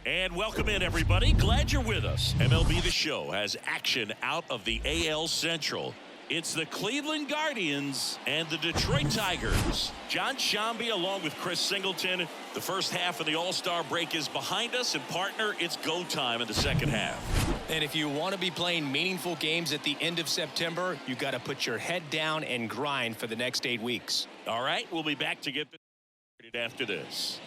And welcome in, everybody. Glad you're with us. MLB The Show has action out of the AL Central. It's the Cleveland Guardians and the Detroit Tigers. John Shambi along with Chris Singleton. The first half of the All-Star break is behind us, and partner, it's go time in the second half. And if you want to be playing meaningful games at the end of September, you got to put your head down and grind for the next 8 weeks. All right, we'll be back to get started after this.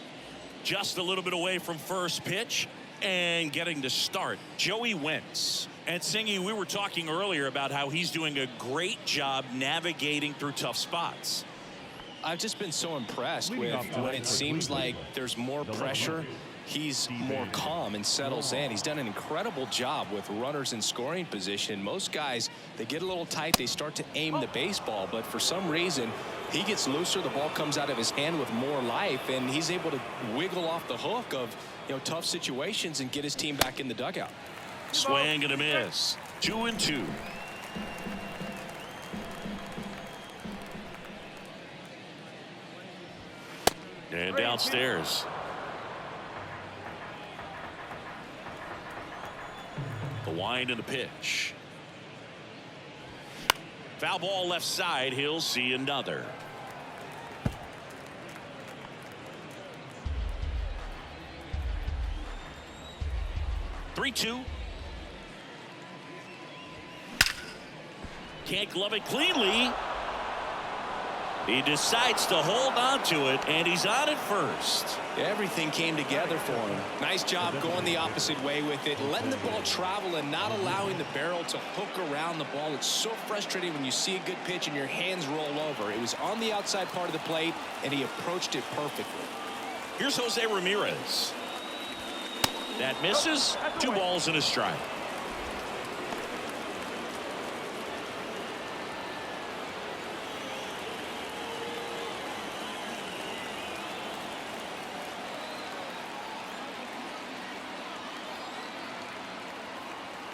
Just a little bit away from first pitch and getting to start, Joey Wentz. And Singy, we were talking earlier about how he's doing a great job navigating through tough spots. I've just been so impressed with when it seems like there's more pressure. He's more calm and settles in. He's done an incredible job with runners in scoring position. Most guys, they get a little tight. They start to aim the baseball. But for some reason, he gets looser. The ball comes out of his hand with more life. And he's able to wiggle off the hook of tough situations and get his team back in the dugout. Swing and a miss. 2-2. And downstairs. The wind and the pitch. Foul ball left side. He'll see another. Three-two. Can't glove it cleanly. He decides to hold on to it, and he's on at first. Everything came together for him. Nice job going the opposite way with it, letting the ball travel and not allowing the barrel to hook around the ball. It's so frustrating when you see a good pitch and your hands roll over. It was on the outside part of the plate, and he approached it perfectly. Here's Jose Ramirez. That misses. 2 balls and a strike.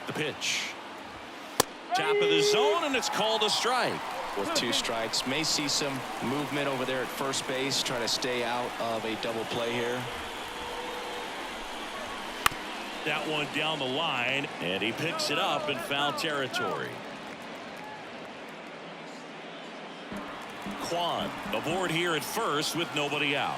The pitch. Top of the zone, and it's called a strike. With 2 strikes, may see some movement over there at first base, trying to stay out of a double play here. That one down the line, and he picks it up in foul territory. Kwan aboard here at first with nobody out.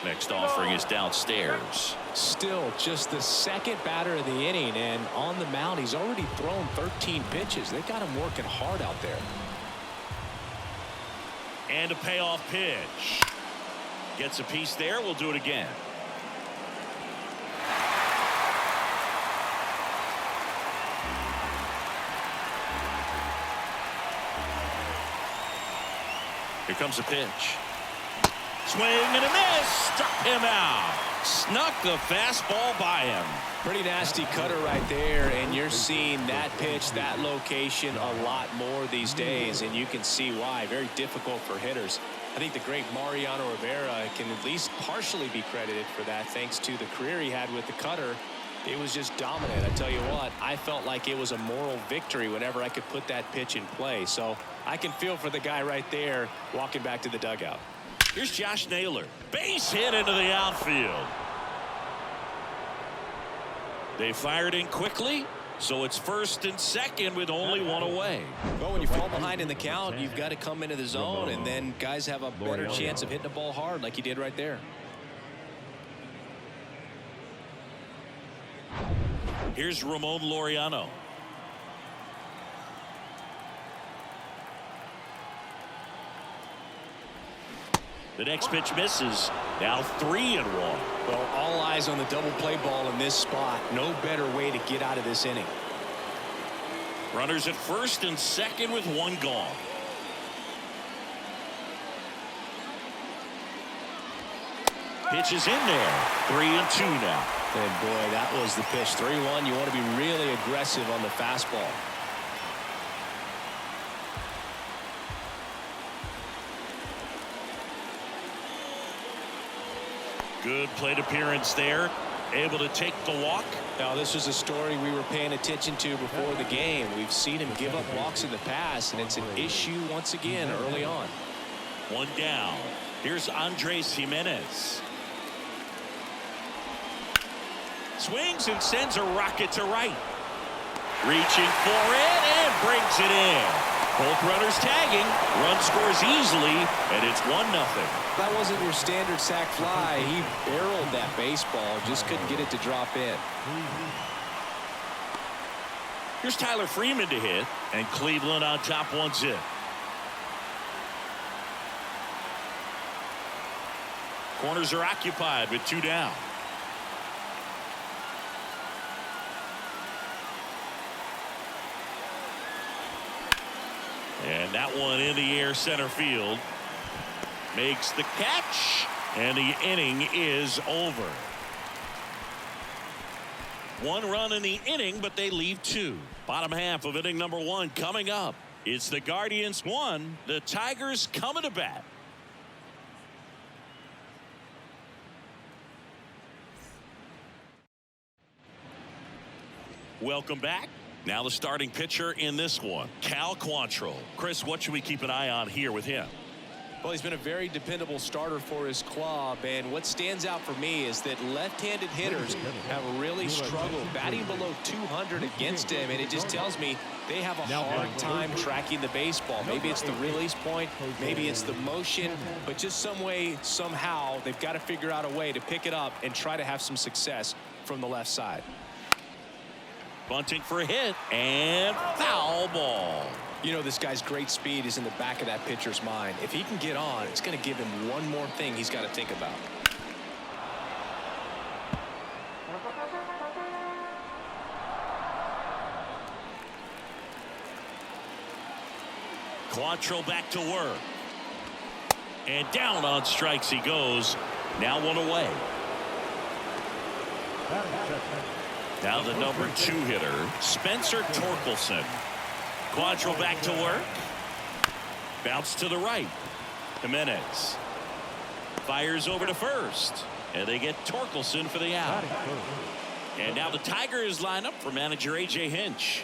Next offering is downstairs. Still just the second batter of the inning, and on the mound he's already thrown 13 pitches. They got him working hard out there. And a payoff pitch. Gets a piece there. We'll do it again. Here comes a pitch. Swing and a miss. Struck him out. Snuck the fastball by him. Pretty nasty cutter right there, and you're seeing that pitch, that location a lot more these days, and you can see why. Very difficult for hitters. I think the great Mariano Rivera can at least partially be credited for that, thanks to the career he had with the cutter. It was just dominant. I tell you what, I felt like it was a moral victory whenever I could put that pitch in play. So I can feel for the guy right there walking back to the dugout. Here's Josh Naylor. Base hit into the outfield. They fired in quickly, so it's first and second with only 1 away. Well, when you fall behind in the count, you've got to come into the zone, and then guys have a better chance of hitting the ball hard like he did right there. Here's Ramon Laureano. The next pitch misses. Now 3-1. Well, all eyes on the double play ball in this spot. No better way to get out of this inning. Runners at first and second with 1 gone. Pitch is in there. 3-2 now. And boy, that was the pitch. 3-1. You want to be really aggressive on the fastball. Good plate appearance there. Able to take the walk. Now, this was a story we were paying attention to before the game. We've seen him give up walks in the past, and it's an issue once again early on. 1 down. Here's Andres Jimenez. Swings and sends a rocket to right. Reaching for it and brings it in. Both runners tagging. Run scores easily, and it's 1-0. That wasn't your standard sac fly. He barreled that baseball, just couldn't get it to drop in. Here's Tyler Freeman to hit, and Cleveland on top 1-0. Corners are occupied with 2 down. And that one in the air center field. Makes the catch, and the inning is over. 1 run in the inning, but they leave 2. Bottom half of inning number 1 coming up. It's the Guardians 1, the Tigers coming to bat. Welcome back. Now the starting pitcher in this one, Cal Quantrill. Chris, what should we keep an eye on here with him? Well, he's been a very dependable starter for his club, and what stands out for me is that left-handed hitters have really struggled batting below 200 against him, and it just tells me they have a hard time tracking the baseball. Maybe it's the release point, maybe it's the motion, but just some way, somehow, they've got to figure out a way to pick it up and try to have some success from the left side. Bunting for a hit, and foul ball. You know, this guy's great speed is in the back of that pitcher's mind. If he can get on, it's going to give him one more thing he's got to think about. Quantrill back to work. And down on strikes he goes. Now 1 away. Now the number 2 hitter, Spencer Torkelson. Quantrill back to work. Bounce to the right. Jimenez fires over to first, and they get Torkelson for the out. And now the Tigers line up for manager A.J. Hinch.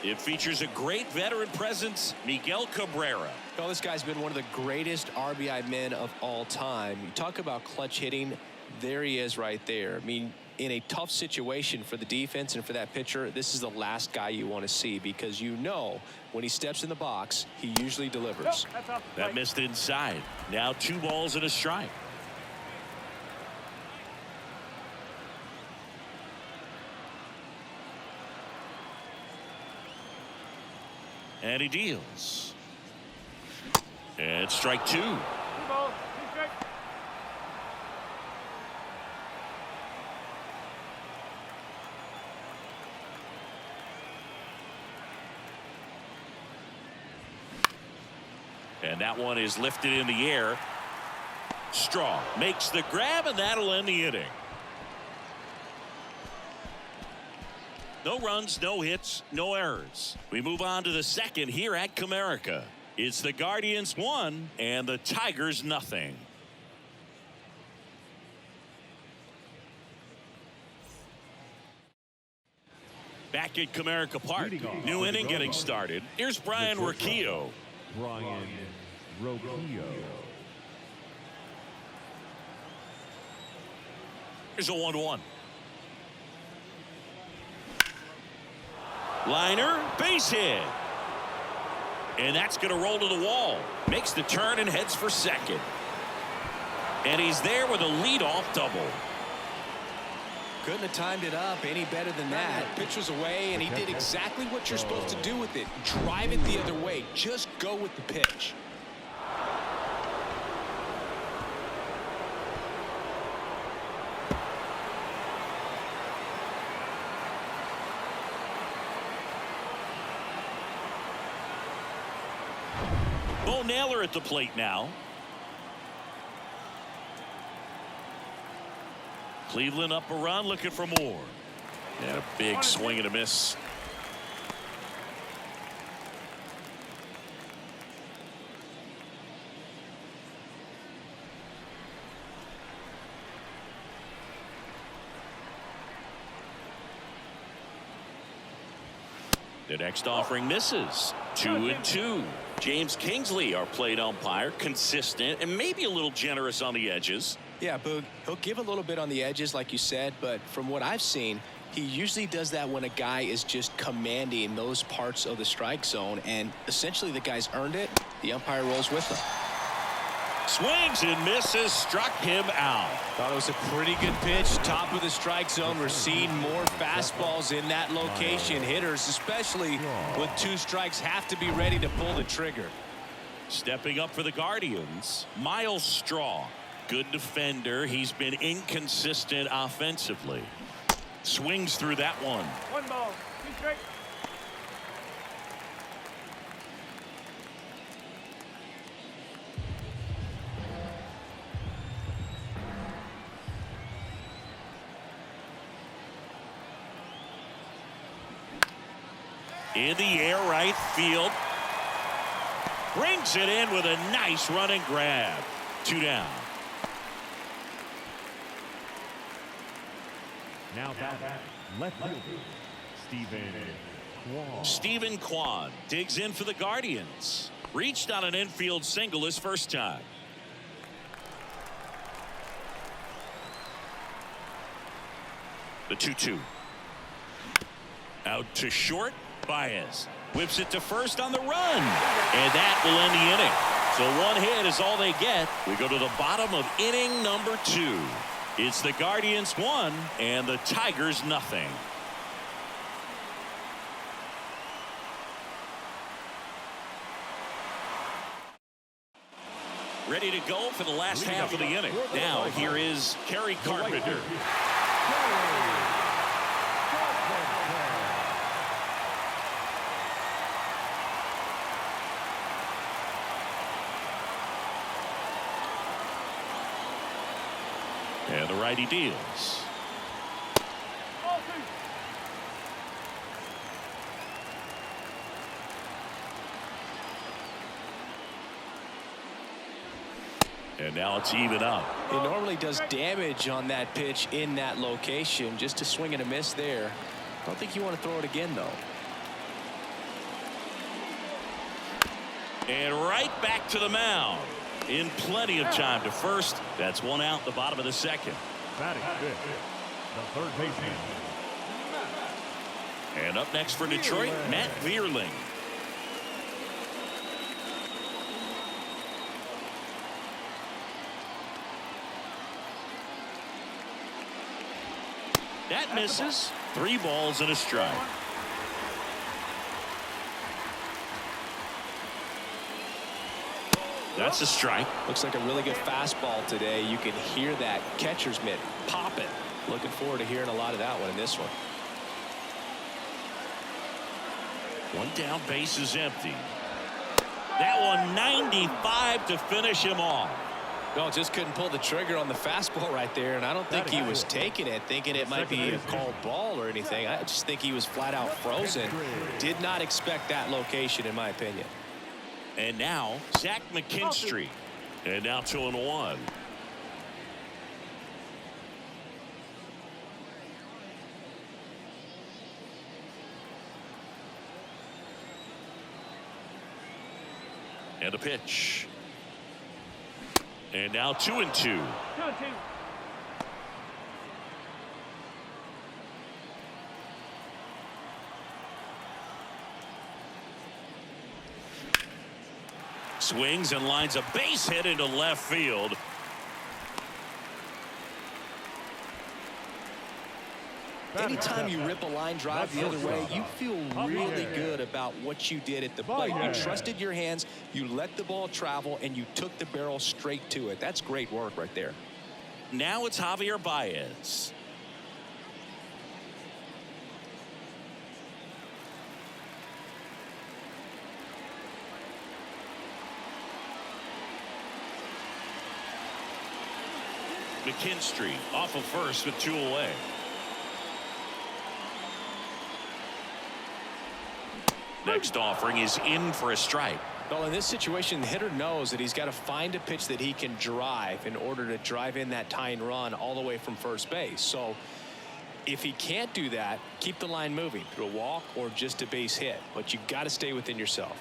It features a great veteran presence, Miguel Cabrera. Well, this guy's been one of the greatest RBI men of all time. You talk about clutch hitting, there he is right there. I mean, in a tough situation for the defense and for that pitcher, this is the last guy you want to see, because you know when he steps in the box, he usually delivers. That missed inside. Now 2 balls and a strike. And he deals. And strike 2. And that one is lifted in the air. Strong makes the grab, and that'll end the inning. No runs, no hits, no errors. We move on to the second here at Comerica. It's the Guardians 1 and the Tigers 0. Back at Comerica Park, new inning getting started. Here's Brian Rocchio. Here's a 1-1. Liner, base hit. And that's going to roll to the wall. Makes the turn and heads for second. And he's there with a leadoff double. Couldn't have timed it up any better than that. Pitch was away, and he did exactly what you're supposed to do with it. Drive it the other way. Just go with the pitch. Bo Naylor at the plate now. Cleveland up a run, looking for more. And a big swing and a miss. The next offering misses. 2-2. James Kingsley, our plate umpire, consistent and maybe a little generous on the edges. Yeah, Boog, he'll give a little bit on the edges, like you said, but from what I've seen, he usually does that when a guy is just commanding those parts of the strike zone, and essentially the guy's earned it. The umpire rolls with him. Swings and misses, struck him out. Thought it was a pretty good pitch, top of the strike zone. We're seeing more fastballs in that location. Hitters, especially with 2 strikes, have to be ready to pull the trigger. Stepping up for the Guardians, Miles Straw. Good defender. He's been inconsistent offensively. Swings through that one. 1 ball, 2 strikes. In the air, right field. Brings it in with a nice running grab. 2 down. Now back, left fielder, Stephen Kwan digs in for the Guardians. Reached on an infield single his first time. The 2-2. Out to short. Baez whips it to first on the run. And that will end the inning. So 1 hit is all they get. We go to the bottom of inning number 2. It's the Guardians 1 and the Tigers nothing. Ready to go for the last half of the inning. Now here is Kerry Carpenter. And the righty deals. And now it's even up. It normally does damage on that pitch in that location. Just a swing and a miss there. I don't think you want to throw it again, though. And right back to the mound. In plenty of time to first. That's 1 out the bottom of the second. Batting fifth, the third baseman. And up next for Detroit, Matt Vierling. That misses. 3 balls and a strike. That's a strike. Looks like a really good fastball today. You can hear that catcher's mitt popping. Looking forward to hearing a lot of that one in this one. 1 down, base is empty. That one 95 to finish him off. No, just couldn't pull the trigger on the fastball right there, and I don't think he was taking it, thinking it might be a called ball or anything. I just think he was flat out frozen. Did not expect that location, in my opinion. And now Zach McKinstry. And now 2-1. And a pitch. And now 2-2. 2-2. Swings and lines a base hit into left field. Anytime you rip a line drive the other way, you feel really good about what you did at the plate. You trusted your hands, you let the ball travel, and you took the barrel straight to it. That's great work right there. Now it's Javier Baez. McKinstry off of first with 2 away. Next offering is in for a strike. Well, in this situation, the hitter knows that he's got to find a pitch that he can drive in order to drive in that tying run all the way from first base. So if he can't do that, keep the line moving through a walk or just a base hit. But you've got to stay within yourself.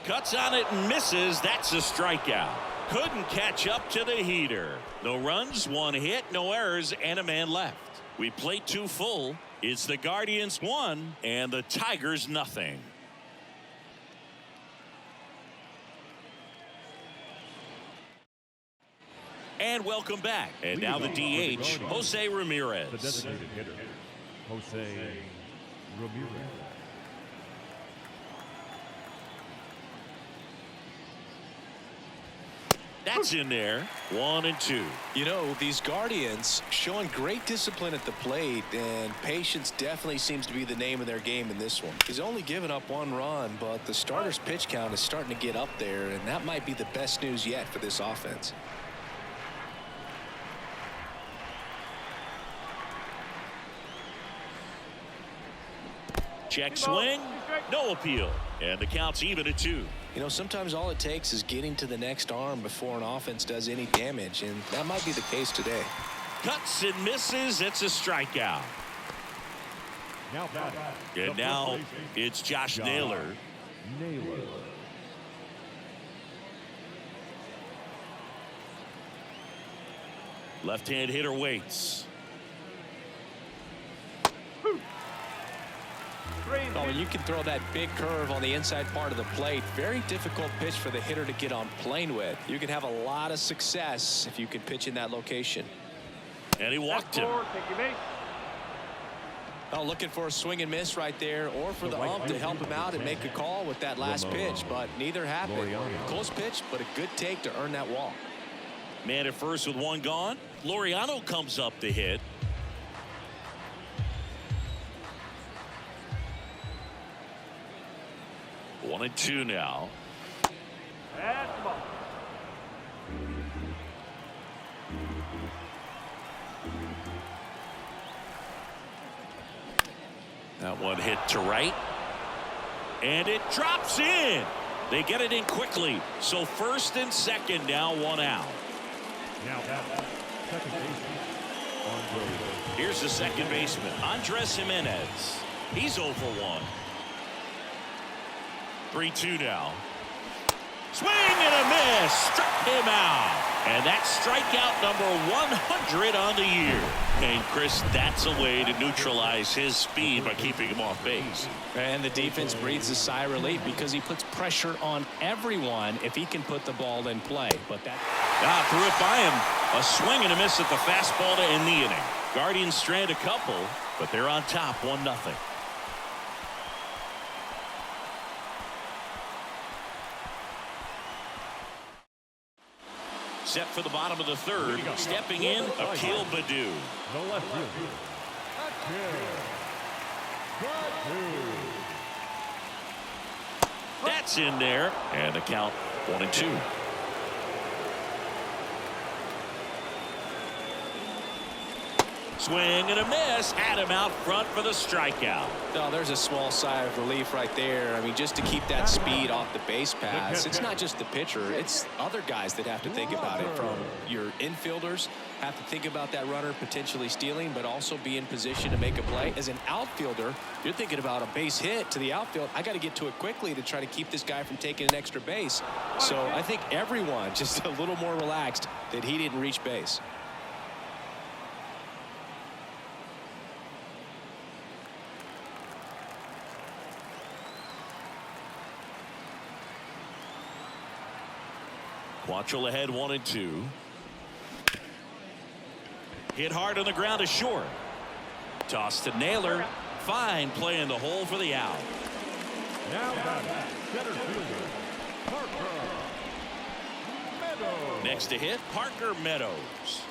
Cuts on it and misses. That's a strikeout. Couldn't catch up to the heater. No runs, one hit, no errors, and a man left. We played 2 full. It's the Guardians 1 and the Tigers nothing. And welcome back. And now the DH, Jose Ramirez. The designated hitter, Jose Ramirez. That's in there. 1-2. You know, these Guardians showing great discipline at the plate, and patience definitely seems to be the name of their game in this one. He's only given up 1 run, but the starter's pitch count is starting to get up there, and that might be the best news yet for this offense. Check swing. No appeal. And the count's even at 2. You know, sometimes all it takes is getting to the next arm before an offense does any damage, and that might be the case today. Cuts and misses. It's a strikeout. Now batting. And now it's Josh Naylor. Naylor. Left-hand hitter waits. Oh, and you can throw that big curve on the inside part of the plate. Very difficult pitch for the hitter to get on plane with. You can have a lot of success if you can pitch in that location. And he walked him. Oh, looking for a swing and miss right there, or for the ump to help him out and make a call with that last pitch, but neither happened. Close pitch, but a good take to earn that walk. Man at first with 1 gone. Laureano comes up to hit. One and 2 now. That one hit to right. And it drops in. They get it in quickly. So first and second now, 1 out. Now batting. Second baseman. Here's the second baseman, Andres Jimenez. He's 0 for 1. 3-2 now. Swing and a miss. Struck him out. And that's strikeout number 100 on the year. And Chris, that's a way to neutralize his speed by keeping him off base. And the defense breathes a sigh of relief because he puts pressure on everyone if he can put the ball in play. But that threw it by him. A swing and a miss at the fastball to end the inning. Guardians strand a couple, but they're on top 1-0. Set for the bottom of the 3rd. Stepping in, Akil Baddoo. The left fielder. That's in there. And the count 1-2. Swing and a miss. Had him out front for the strikeout. Oh, there's a small sigh of relief right there. I mean, just to keep that speed off the base pass. It's not just the pitcher. It's other guys that have to think about it. From your infielders have to think about that runner potentially stealing, but also be in position to make a play. As an outfielder, you're thinking about a base hit to the outfield. I got to get to it quickly to try to keep this guy from taking an extra base. So I think everyone just a little more relaxed that he didn't reach base. Quantrill ahead 1-2. Hit hard on the ground to short. Toss to Naylor. Fine play in the hole for the out. Now batting. Center fielder. Parker Meadows. Next to hit, Parker Meadows.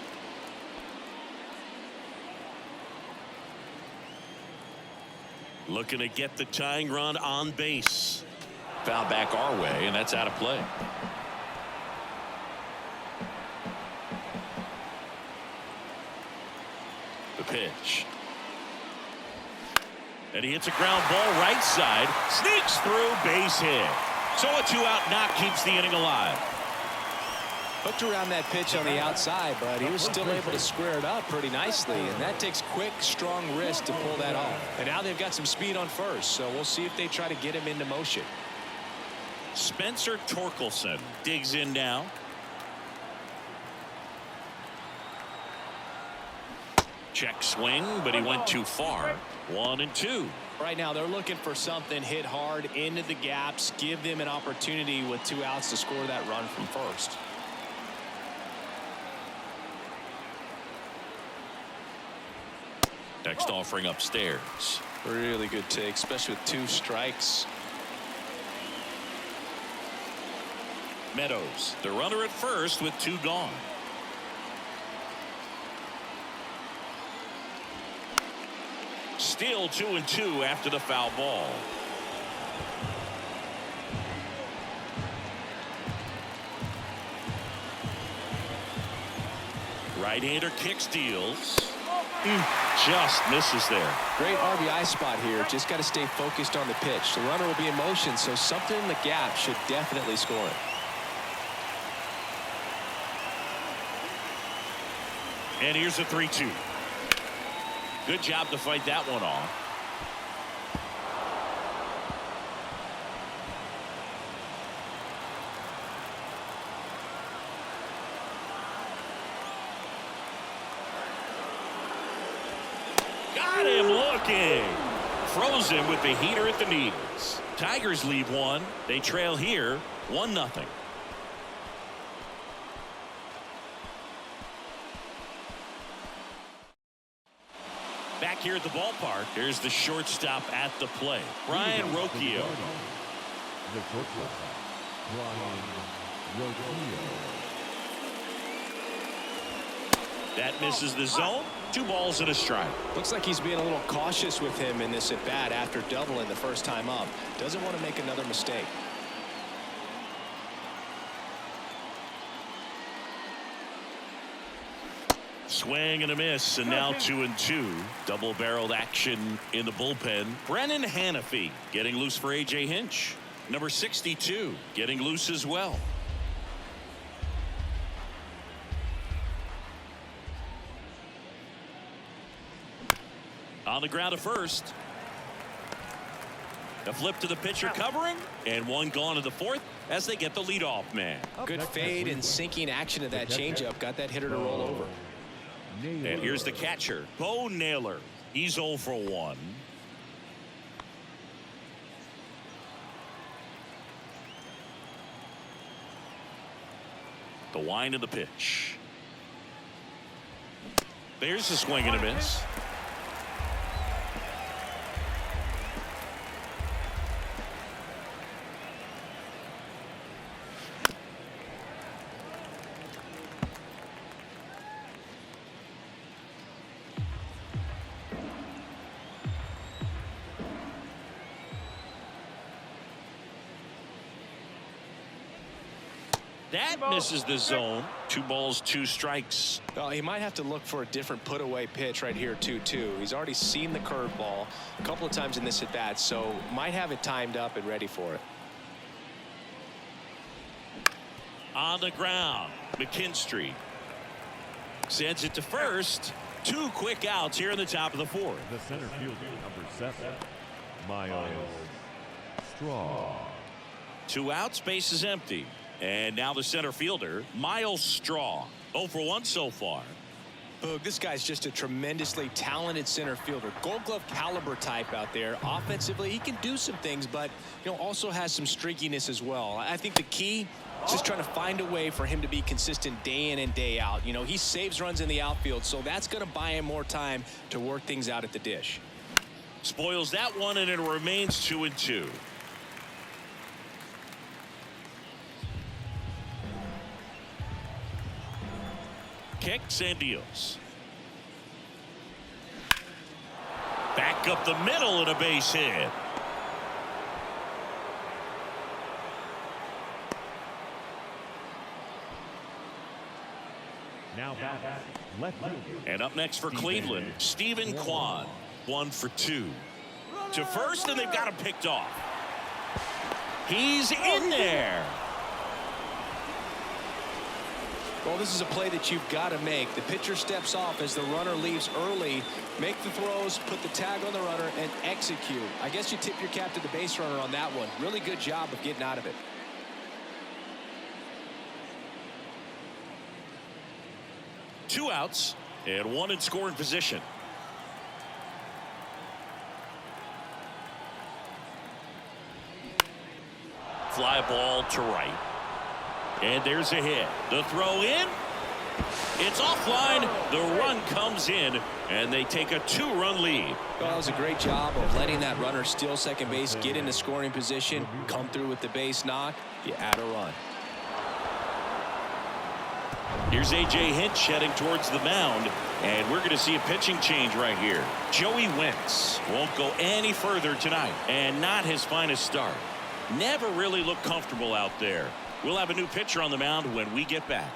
Looking to get the tying run on base. Foul back our way, and that's out of play. The pitch. And he hits a ground ball right side. Sneaks through, base hit. So a 2-out knock keeps the inning alive. Hooked around that pitch on the outside, but he was still able to square it up pretty nicely, and that takes quick, strong wrist to pull that off. And now they've got some speed on first, so we'll see if they try to get him into motion. Spencer Torkelson digs in now. Check swing, but he went too far. 1-2. Right now they're looking for something, hit hard into the gaps, give them an opportunity with 2 outs to score that run from first. Next offering upstairs. Really good take, especially with 2 strikes. Meadows, the runner at first with 2 gone. Still 2-2 after the foul ball. Right-hander kicks, deals. Just misses there. Great RBI spot here. Just got to stay focused on the pitch. The runner will be in motion, so something in the gap should definitely score it. And here's a 3-2. Good job to fight that one off. Got him looking. Frozen with the heater at the knees. Tigers lead 1. They trail here 1-0. Back here at the ballpark, here's the shortstop at the plate, Brian Rocchio. The shortstop, Brian Rocchio. That misses the zone. 2 balls and a strike. Looks like he's being a little cautious with him in this at bat after doubling the first time up. Doesn't want to make another mistake. Swing and a miss, and now 2-2. Double-barreled action in the bullpen. Brennan Hanafy getting loose for A.J. Hinch. Number 62 getting loose as well. On the ground at first. A flip to the pitcher covering, and 1 gone to the 4th as they get the leadoff man. Good fade and sinking action of that changeup. Got that hitter to roll over. And here's the catcher, Bo Naylor. He's 0 for 1. The wind of the pitch. There's the swing and a miss. That misses the zone. 2 balls, 2 strikes. Well, he might have to look for a different put away pitch right here 2-2. He's already seen the curveball a couple of times in this at bat, so might have it timed up and ready for it. On the ground, McKinstry sends it to first. 2 quick outs here in the top of the 4th. The center fielder, number 7, Miles Straw. 2 outs, base is empty. And now the center fielder, Miles Straw. 0 for 1 so far. Boog, this guy's just a tremendously talented center fielder. Gold glove caliber type out there. Offensively, he can do some things, but also has some streakiness as well. I think the key is just trying to find a way for him to be consistent day in and day out. He saves runs in the outfield, so that's going to buy him more time to work things out at the dish. Spoils that one, and it remains 2-2. Kicks and deals. Back up the middle and a base hit. Now back, left fielder. And up next for Cleveland, Stephen Kwan. 1 for 2. To first, and they've got him picked off. He's in there. Well, this is a play that you've got to make. The pitcher steps off as the runner leaves early. Make the throws, put the tag on the runner, and execute. I guess you tip your cap to the base runner on that one. Really good job of getting out of it. 2 outs and 1 in scoring position. Fly ball to right. And there's a hit. The throw in. It's offline. The run comes in, and they take a 2-run lead. Well, that was a great job of letting that runner steal second base, get into scoring position, come through with the base knock. You add a run. Here's A.J. Hinch heading towards the mound, and we're going to see a pitching change right here. Joey Wentz won't go any further tonight, and not his finest start. Never really looked comfortable out there. We'll have a new pitcher on the mound when we get back.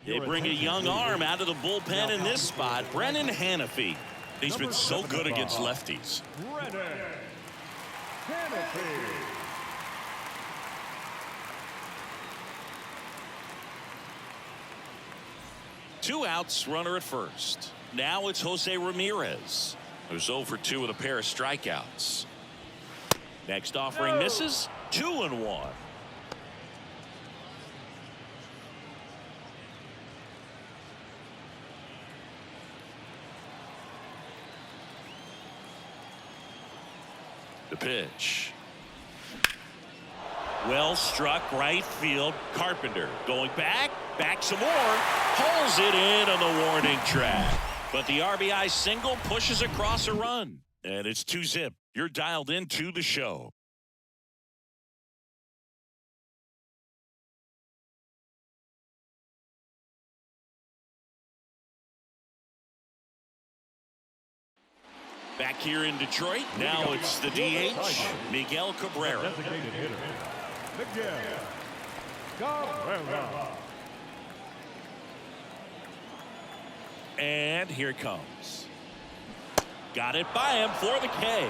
They bring a young arm out of the bullpen in this spot, Brennan Hanafy. He's been so good against lefties. Brennan Hanafy. Two outs, runner at first. Now it's Jose Ramirez, who's 0 for 2 with a pair of strikeouts. Next offering misses. 2-1. The pitch. Well struck right field. Carpenter going back some more, pulls it in on the warning track, but the RBI single pushes across a run, and it's 2-zip. You're dialed into the show. Back here in Detroit, now it's the DH, Miguel Cabrera. Designated hitter, Miguel Cabrera. And here it comes. Got it by him for the K.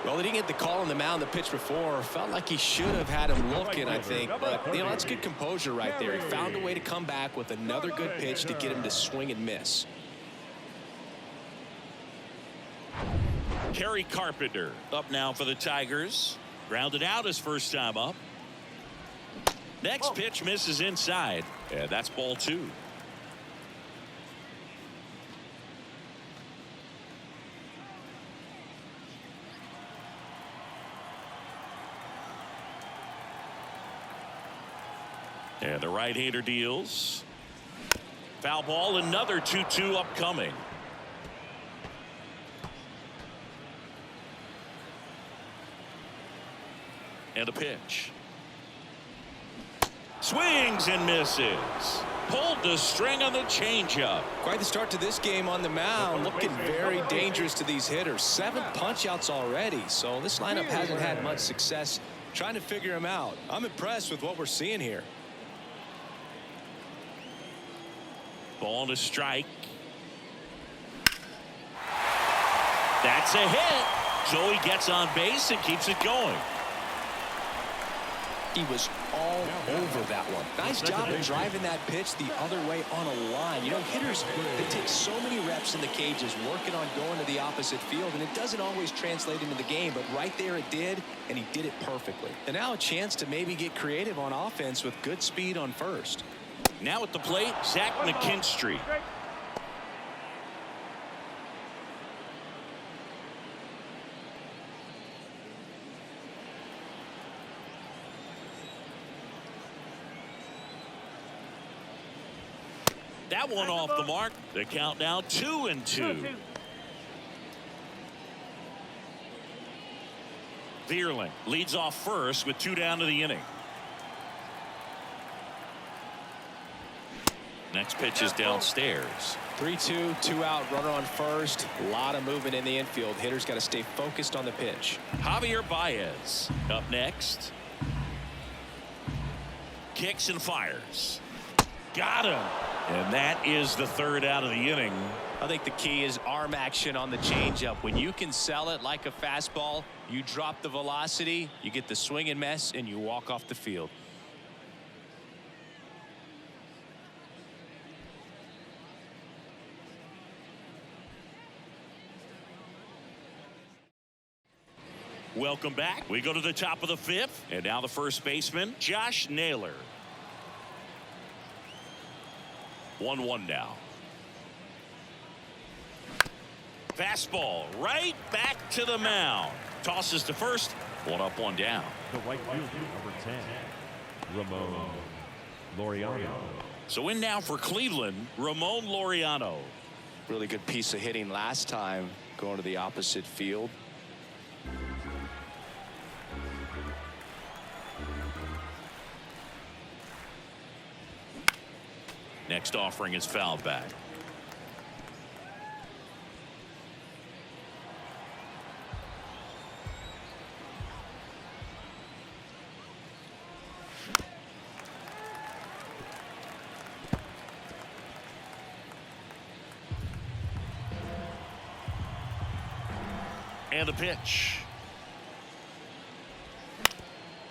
Well, they didn't get the call on the mound the pitch before. Felt like he should have had him looking, I think. But, that's good composure right there. He found a way to come back with another good pitch to get him to swing and miss. Kerry Carpenter up now for the Tigers. Grounded out his first time up. Next pitch misses inside. And that's ball 2. And the right-hander deals. Foul ball, another 2-2 upcoming. And a pitch. Swings and misses. Pulled the string on the changeup. Quite the start to this game on the mound. Looking very dangerous to these hitters. 7 punch-outs already. So this lineup hasn't had much success trying to figure him out. I'm impressed with what we're seeing here. Ball to strike. That's a hit. Joey gets on base and keeps it going. He was all over that one. Nice job of driving that pitch the other way on a line. Hitters, they take so many reps in the cages working on going to the opposite field, and it doesn't always translate into the game, but right there it did, and he did it perfectly. And now a chance to maybe get creative on offense with good speed on first. Now at the plate, Zach McKinstry. That one off the mark. The count now 2-2. Vierling leads off first with 2 down to the inning. Next pitch is downstairs. 3-2, 2 out, runner on first. A lot of movement in the infield. Hitters got to stay focused on the pitch. Javier Baez up next. Kicks and fires. Got him. And that is the 3rd out of the inning. I think the key is arm action on the changeup. When you can sell it like a fastball, you drop the velocity, you get the swing and miss, and you walk off the field. Welcome back. We go to the top of the 5th, and now the first baseman, Josh Naylor. 1-1 now. Fastball right back to the mound. Tosses to first. 1 up, 1 down. The right fielder, number 10, Ramon Laureano. So in now for Cleveland, Ramon Laureano. Really good piece of hitting last time, going to the opposite field. Next offering is fouled back. And the pitch.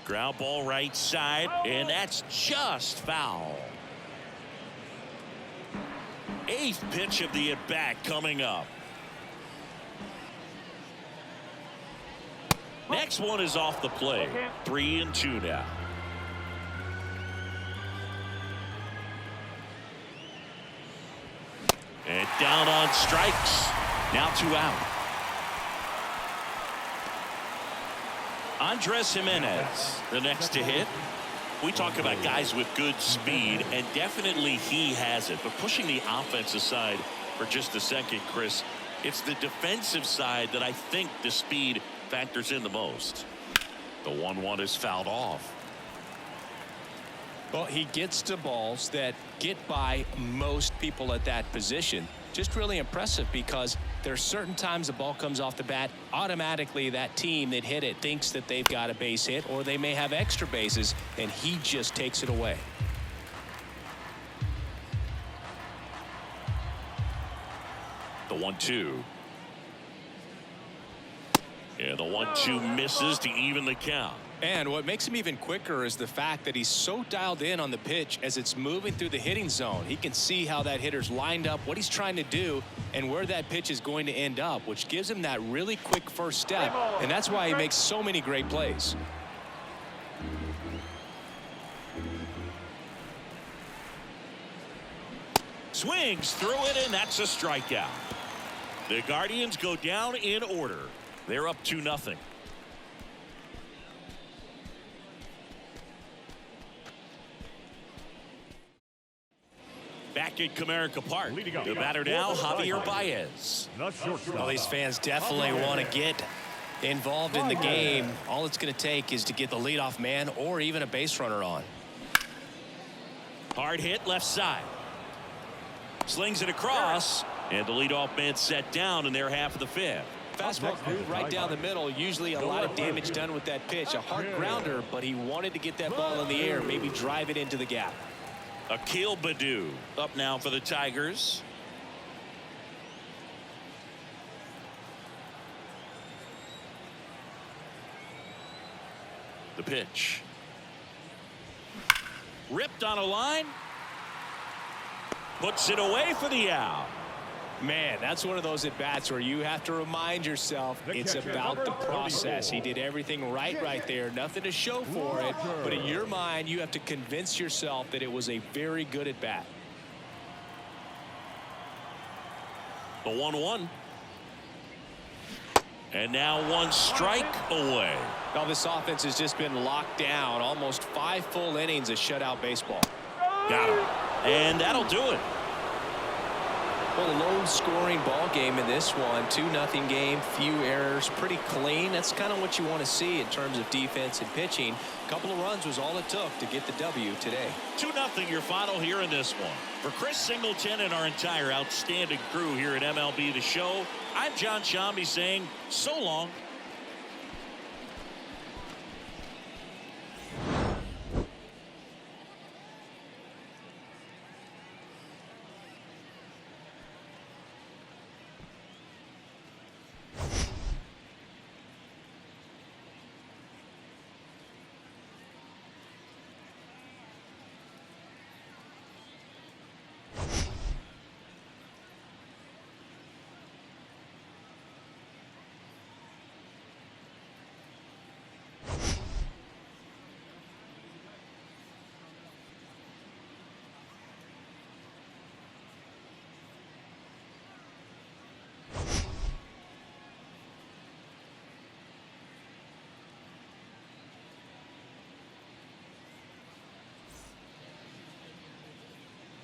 Ground ball right side, and that's just foul. 8th pitch of the at-bat coming up. Next one is off the plate. 3-2 now. And down on strikes. Now 2 out. Andres Jimenez, the next to hit. We talk about guys with good speed, and definitely he has it. But pushing the offense aside for just a second, Chris, it's the defensive side that I think the speed factors in the most. The 1-1 is fouled off. Well, he gets to balls that get by most people at that position. Just really impressive, because there's certain times the ball comes off the bat, automatically that team that hit it thinks that they've got a base hit, or they may have extra bases, and he just takes it away. The 1-2. Yeah, the 1-2 misses to even the count. And what makes him even quicker is the fact that he's so dialed in on the pitch as it's moving through the hitting zone. He can see how that hitter's lined up, what he's trying to do, and where that pitch is going to end up, which gives him that really quick first step. And that's why he makes so many great plays. Swings through it, and that's a strikeout. The Guardians go down in order. They're up 2-0. Back at Comerica Park, the batter now, Javier Baez. Well, these fans definitely want to get involved in the game. All it's going to take is to get the leadoff man or even a base runner on. Hard hit left side. Slings it across, and the leadoff man set down in their half of the 5th. Fastball groove right down the middle. Usually a lot of damage done with that pitch. A hard grounder, but he wanted to get that ball in the air, maybe drive it into the gap. Akil Baddoo up now for the Tigers. The pitch. Ripped on a line. Puts it away for the out. Man, that's one of those at-bats where you have to remind yourself it's about the process. He did everything right there. Nothing to show for it. But in your mind, you have to convince yourself that it was a very good at-bat. The 1-1. And now 1 strike away. Now this offense has just been locked down. Almost 5 full innings of shutout baseball. Got him. And that'll do it. Well, a low-scoring ball game in this one. 2-0 game, few errors, pretty clean. That's kind of what you want to see in terms of defense and pitching. A couple of runs was all it took to get the W today. 2-0 your final here in this one. For Chris Singleton and our entire outstanding crew here at MLB The Show, I'm John Shambi saying so long.